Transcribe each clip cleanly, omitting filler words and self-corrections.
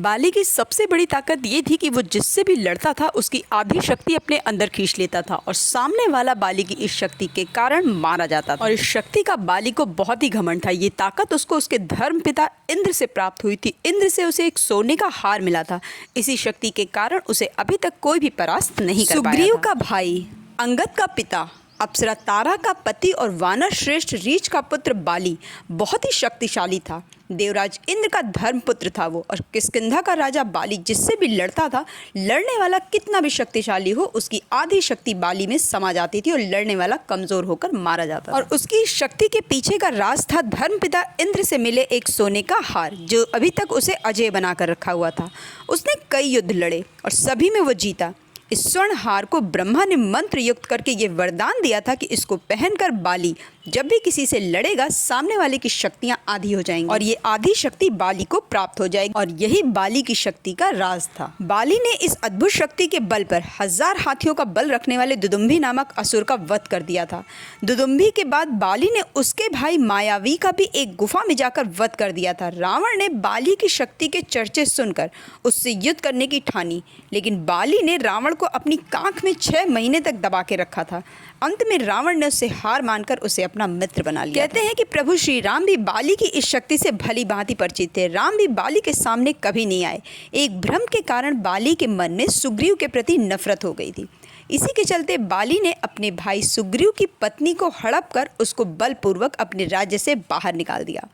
बाली की सबसे बड़ी ताकत ये थी कि वो जिससे भी लड़ता था उसकी आधी शक्ति अपने अंदर खींच लेता था और सामने वाला बाली की इस शक्ति के कारण मारा जाता था। और इस शक्ति का बाली को बहुत ही घमंड था। ये ताकत उसको उसके धर्म पिता इंद्र से प्राप्त हुई थी। इंद्र से उसे एक सोने का हार मिला था। इसी शक्ति के कारण उसे अभी तक कोई भी परास्त नहीं कर पाया था। सुग्रीव का भाई, अंगद का पिता, अप्सरा तारा का पति और वानर श्रेष्ठ रीछ का पुत्र बाली बहुत ही शक्तिशाली था। देवराज इंद्र का धर्मपुत्र था वो, और किष्किंधा का राजा बाली जिससे भी लड़ता था, लड़ने वाला कितना भी शक्तिशाली हो उसकी आधी शक्ति बाली में समा जाती थी और लड़ने वाला कमजोर होकर मारा जाता था। और उसकी शक्ति के पीछे का राज था धर्मपिता इंद्र से मिले एक सोने का हार, जो अभी तक उसे अजय बनाकर रखा हुआ था। उसने कई युद्ध लड़े और सभी में वो जीता। इस स्वर्ण हार को ब्रह्मा ने मंत्र युक्त करके ये वरदान दिया था कि इसको पहनकर बाली जब भी किसी से लड़ेगा सामने वाले की शक्तियां आधी हो जाएंगी और ये आधी शक्ति बाली को प्राप्त हो जाएगी। और यही बाली की शक्ति का राज था। बाली ने इस अद्भुत शक्ति के बल पर 1000 हाथियों का बल रखने वाले दुदुम्भी नामक असुर का वध कर दिया था। दुदुम्भी के बाद बाली ने उसके भाई मायावी का भी एक गुफा में जाकर वध कर दिया था। रावण ने बाली की शक्ति के चर्चे सुनकर उससे युद्ध करने की ठानी, लेकिन बाली ने रावण को अपनी कांख में 6 महीने तक दबा के रखा था। अंत में रावण ने उसे हार मानकर उसे अपना मित्र बना लिया। कहते हैं कि प्रभु श्री राम भी बाली की इस शक्ति से भली भांति परिचित थे। राम भी बाली के सामने कभी नहीं आए। एक भ्रम के कारण बाली के मन में सुग्रीव के प्रति नफरत हो गई थी। इसी के चलते बाली ने अपने भाई सुग्रीव की पत्नी को हड़प कर उसको बलपूर्वक अपने राज्य से बाहर निकाल दिया।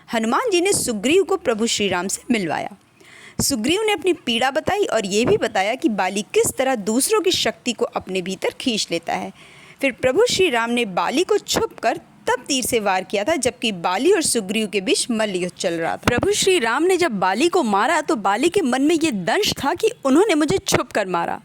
हनुमान जी ने सुग्रीव को प्रभु श्री राम से मिलवाया। सुग्रीव ने अपनी पीड़ा बताई और ये भी बताया कि बाली किस तरह दूसरों की शक्ति को अपने भीतर खींच लेता है। फिर प्रभु श्री राम ने बाली को छुपकर तब तीर से वार किया था, जबकि बाली और सुग्रीव के बीच मल्ल युद्ध चल रहा था। प्रभु श्री राम ने जब बाली को मारा तो बाली के मन में ये दंश था कि उन्होंने मुझे छुप कर मारा।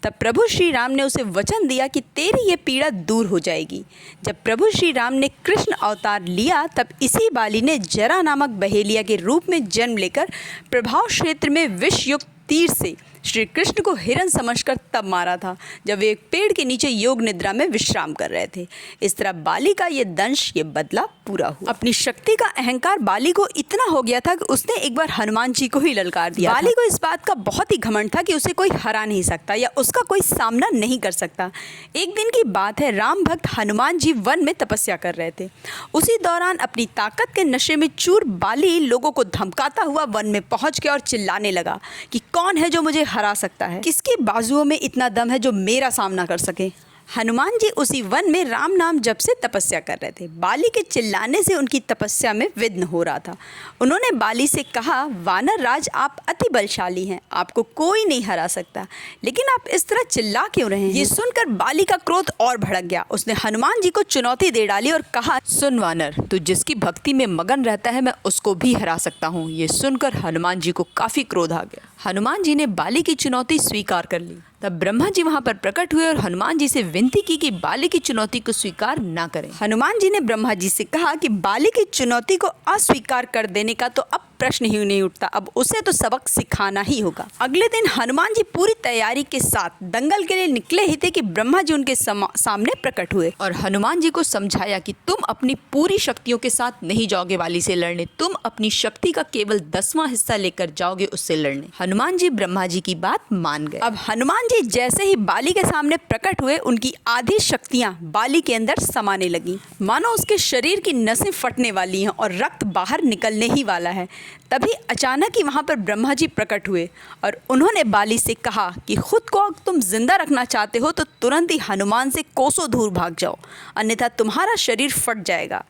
तब प्रभु श्री राम ने उसे वचन दिया कि तेरी ये पीड़ा दूर हो जाएगी। जब प्रभु श्री राम ने कृष्ण अवतार लिया तब इसी बाली ने जरा नामक बहेलिया के रूप में जन्म लेकर प्रभाव क्षेत्र में विष युक्त तीर से श्री कृष्ण को हिरण समझकर तब मारा था, जब वे एक पेड़ के नीचे योग निद्रा में विश्राम कर रहे थे। इस तरह बाली का ये दंश, ये बदला पूरा हुआ। अपनी शक्ति का अहंकार बाली को इतना हो गया था कि उसने एक बार हनुमान जी को ही ललकार दिया। बाली को इस बात का बहुत ही घमंड था कि उसे कोई हरा नहीं सकता या उसका कोई सामना नहीं कर सकता। एक दिन की बात है, राम भक्त हनुमान जी वन में तपस्या कर रहे थे। उसी दौरान अपनी ताकत के नशे में चूर बाली लोगों को धमकाता हुआ वन में पहुंच गया और चिल्लाने लगा कि कौन है जो मुझे हरा सकता है, किसके बाजुओं में इतना दम है जो मेरा सामना कर सके। हनुमान जी उसी वन में राम नाम जप से तपस्या कर रहे थे। बाली के चिल्लाने से उनकी तपस्या में विघ्न हो रहा था। उन्होंने बाली से कहा, वानर राज आप अति बलशाली हैं, आपको कोई नहीं हरा सकता, लेकिन आप इस तरह चिल्ला क्यों रहे हैं। ये सुनकर बाली का क्रोध और भड़क गया। उसने हनुमान जी को चुनौती दे डाली और कहा, सुन वानर, तू जिसकी भक्ति में मगन रहता है मैं उसको भी हरा सकता हूँ। ये सुनकर हनुमान जी को काफी क्रोध आ गया। हनुमान जी ने बाली की चुनौती स्वीकार कर ली। तब ब्रह्मा जी वहां पर प्रकट हुए और हनुमान जी से विनती की कि बाली की चुनौती को स्वीकार ना करें। हनुमान जी ने ब्रह्मा जी से कहा कि बाली की चुनौती को अस्वीकार कर देने का तो अब प्रश्न ही नहीं उठता, अब उसे तो सबक सिखाना ही होगा। अगले दिन हनुमान जी पूरी तैयारी के साथ दंगल के लिए निकले ही थे कि ब्रह्मा जी उनके सामने प्रकट हुए और हनुमान जी को समझाया कि तुम अपनी पूरी शक्तियों के साथ नहीं जाओगे बाली से लड़ने, तुम अपनी शक्ति का केवल 10वां हिस्सा लेकर जाओगे उससे लड़ने। हनुमान जी ब्रह्मा जी की बात मान गए। अब हनुमान जी जैसे ही बाली के सामने प्रकट हुए, उनकी आधी शक्तियां बाली के अंदर समाने लगी, मानो उसके शरीर की नसें फटने वाली हैं और रक्त बाहर निकलने ही वाला है। तभी अचानक ही वहां पर ब्रह्मा जी प्रकट हुए और उन्होंने बाली से कहा कि खुद को तुम जिंदा रखना चाहते हो तो तुरंत ही हनुमान से कोसों दूर भाग जाओ, अन्यथा तुम्हारा शरीर फट जाएगा।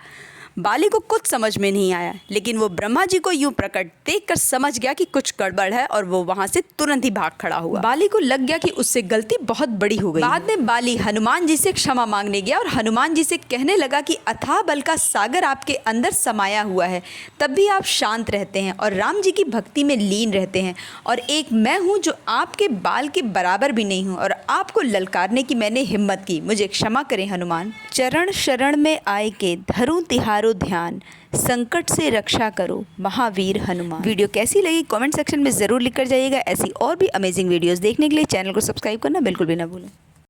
बाली को कुछ समझ में नहीं आया, लेकिन वो ब्रह्मा जी को यूं प्रकट देखकर समझ गया कि कुछ गड़बड़ है और वो वहां से तुरंत ही भाग खड़ा हुआ। बाली को लग गया कि उससे गलती बहुत बड़ी हो गई। बाद में बाली हनुमान जी से क्षमा मांगने गया और हनुमान जी से कहने लगा कि अथाह बल का सागर आपके अंदर समाया हुआ है, तब भी आप शांत रहते हैं और राम जी की भक्ति में लीन रहते हैं, और एक मैं हूँ जो आपके बाल के बराबर भी नहीं हूँ और आपको ललकारने की मैंने हिम्मत की, मुझे क्षमा करें हनुमान। चरण शरण में आए के धरूं तिहारो ध्यान, संकट से रक्षा करो महावीर हनुमान। वीडियो कैसी लगी कमेंट सेक्शन में ज़रूर लिख कर जाइएगा। ऐसी और भी अमेजिंग वीडियोस देखने के लिए चैनल को सब्सक्राइब करना बिल्कुल भी ना भूलें।